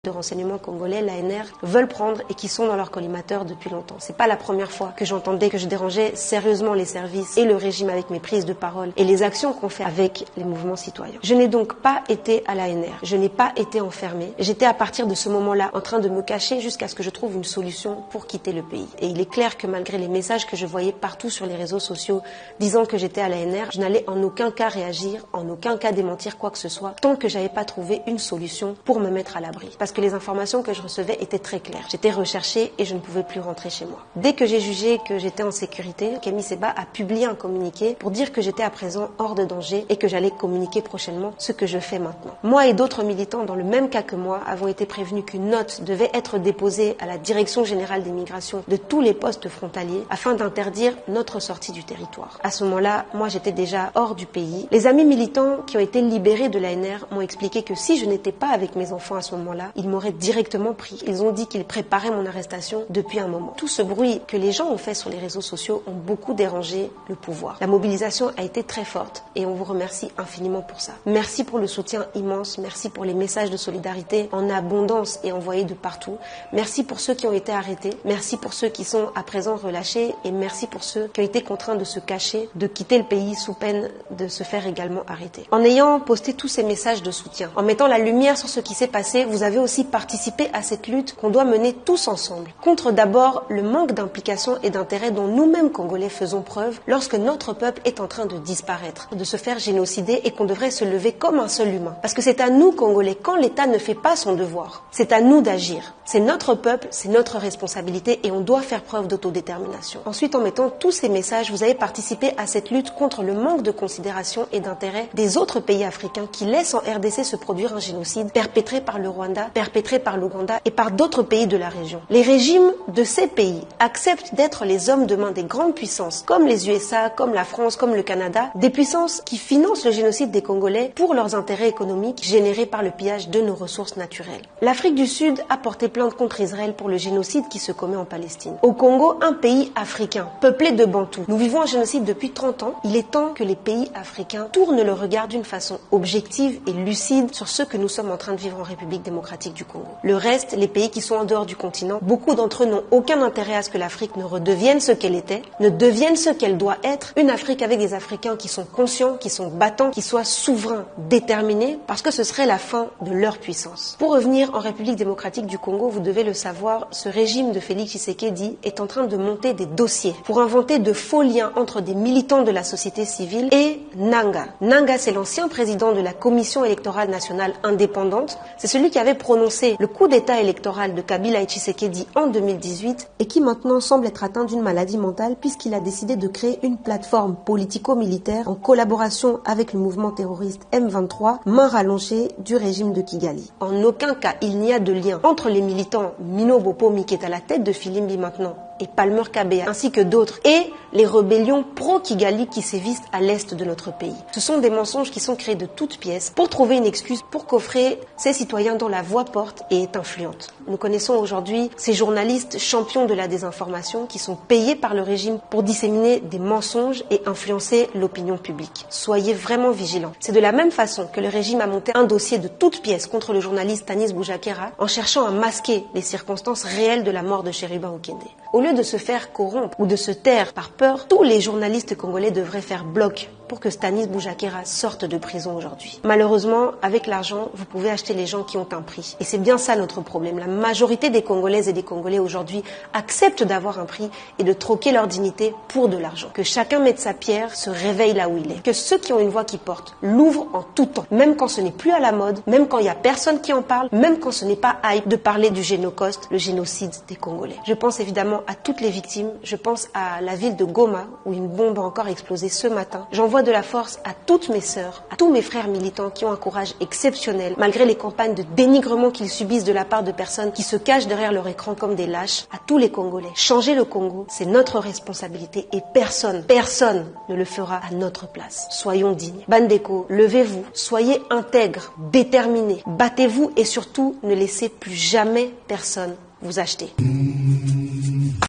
de renseignement congolais, l'ANR, veulent prendre et qui sont dans leur collimateur depuis longtemps. C'est pas la première fois que j'entendais que je dérangeais sérieusement les services et le régime avec mes prises de parole et les actions qu'on fait avec les mouvements citoyens. Je n'ai donc pas été à l'ANR, je n'ai pas été enfermée. J'étais à partir de ce moment-là en train de me cacher jusqu'à ce que je trouve une solution pour quitter le pays. Et il est clair que malgré les messages que je voyais partout sur les réseaux sociaux disant que j'étais à l'ANR, je n'allais en aucun cas réagir, en aucun cas démentir quoi que ce soit, tant que j'avais pas trouvé une solution pour me mettre à l'abri. Parce que les informations que je recevais étaient très claires. J'étais recherchée et je ne pouvais plus rentrer chez moi. Dès que j'ai jugé que j'étais en sécurité, Kémy Séba a publié un communiqué pour dire que j'étais à présent hors de danger et que j'allais communiquer prochainement ce que je fais maintenant. Moi et d'autres militants dans le même cas que moi avons été prévenus qu'une note devait être déposée à la Direction générale des migrations de tous les postes frontaliers afin d'interdire notre sortie du territoire. À ce moment-là, moi j'étais déjà hors du pays. Les amis militants qui ont été libérés de l'ANR m'ont expliqué que si je n'étais pas avec mes enfants à ce moment-là, ils m'auraient directement pris. Ils ont dit qu'ils préparaient mon arrestation depuis un moment. Tout ce bruit que les gens ont fait sur les réseaux sociaux ont beaucoup dérangé le pouvoir. La mobilisation a été très forte et on vous remercie infiniment pour ça. Merci pour le soutien immense, merci pour les messages de solidarité en abondance et envoyés de partout. Merci pour ceux qui ont été arrêtés, merci pour ceux qui sont à présent relâchés et merci pour ceux qui ont été contraints de se cacher, de quitter le pays sous peine de se faire également arrêter. En ayant posté tous ces messages de soutien, en mettant la lumière sur ce qui s'est passé, vous avez aussi participé à cette lutte qu'on doit mener tous ensemble. Contre d'abord le manque d'implication et d'intérêt dont nous-mêmes Congolais faisons preuve lorsque notre peuple est en train de disparaître, de se faire génocider et qu'on devrait se lever comme un seul humain. Parce que c'est à nous Congolais, quand l'État ne fait pas son devoir, c'est à nous d'agir. C'est notre peuple, c'est notre responsabilité et on doit faire preuve d'autodétermination. Ensuite, en mettant tous ces messages, vous avez participé à cette lutte contre le manque de considération et d'intérêt des autres pays africains qui laissent en RDC se produire un génocide perpétré par le Rwanda, perpétré par l'Ouganda et par d'autres pays de la région. Les régimes de ces pays acceptent d'être les hommes de main des grandes puissances, comme les USA, comme la France, comme le Canada, des puissances qui financent le génocide des Congolais pour leurs intérêts économiques générés par le pillage de nos ressources naturelles. L'Afrique du Sud a porté plainte contre Israël pour le génocide qui se commet en Palestine. Au Congo, un pays africain, peuplé de Bantous. Nous vivons un génocide depuis 30 ans. Il est temps que les pays africains tournent le regard d'une façon objective et lucide sur ce que nous sommes en train de vivre en République démocratique du Congo. Le reste, les pays qui sont en dehors du continent, beaucoup d'entre eux n'ont aucun intérêt à ce que l'Afrique ne redevienne ce qu'elle était, ne devienne ce qu'elle doit être, une Afrique avec des Africains qui sont conscients, qui sont battants, qui soient souverains, déterminés, parce que ce serait la fin de leur puissance. Pour revenir en République démocratique du Congo, vous devez le savoir, ce régime de Félix Tshisekedi est en train de monter des dossiers pour inventer de faux liens entre des militants de la société civile et Nanga. Nanga, c'est l'ancien président de la Commission électorale nationale indépendante. C'est celui qui avait prononcé le coup d'État électoral de Kabila et Tshisekedi en 2018 et qui maintenant semble être atteint d'une maladie mentale puisqu'il a décidé de créer une plateforme politico-militaire en collaboration avec le mouvement terroriste M23, main rallongée du régime de Kigali. En aucun cas, il n'y a de lien entre les militants Mino Bopomi qui est à la tête de Filimbi maintenant et Palmer Kabea, ainsi que d'autres, et les rébellions pro-Kigali qui sévissent à l'est de notre pays. Ce sont des mensonges qui sont créés de toutes pièces pour trouver une excuse pour coffrer ces citoyens dont la voix porte et est influente. Nous connaissons aujourd'hui ces journalistes champions de la désinformation qui sont payés par le régime pour disséminer des mensonges et influencer l'opinion publique. Soyez vraiment vigilants. C'est de la même façon que le régime a monté un dossier de toutes pièces contre le journaliste Tanis Boujakera en cherchant à masquer les circonstances réelles de la mort de Chériba Okende. Au lieu de se faire corrompre ou de se taire par peur, tous les journalistes congolais devraient faire bloc pour que Stanis Boujakera sorte de prison aujourd'hui. Malheureusement, avec l'argent, vous pouvez acheter les gens qui ont un prix. Et c'est bien ça notre problème. La majorité des Congolaises et des Congolais aujourd'hui acceptent d'avoir un prix et de troquer leur dignité pour de l'argent. Que chacun mette sa pierre, se réveille là où il est. Que ceux qui ont une voix qui porte l'ouvrent en tout temps. Même quand ce n'est plus à la mode, même quand il n'y a personne qui en parle, même quand ce n'est pas hype de parler du génocide, le génocide des Congolais. Je pense évidemment à toutes les victimes. Je pense à la ville de Goma où une bombe a encore explosé ce matin. J'envoie de la force à toutes mes sœurs, à tous mes frères militants qui ont un courage exceptionnel, malgré les campagnes de dénigrement qu'ils subissent de la part de personnes qui se cachent derrière leur écran comme des lâches, à tous les Congolais. Changer le Congo, c'est notre responsabilité et personne ne le fera à notre place. Soyons dignes. Bandeko, levez-vous, soyez intègres, déterminés, battez-vous et surtout ne laissez plus jamais personne vous acheter.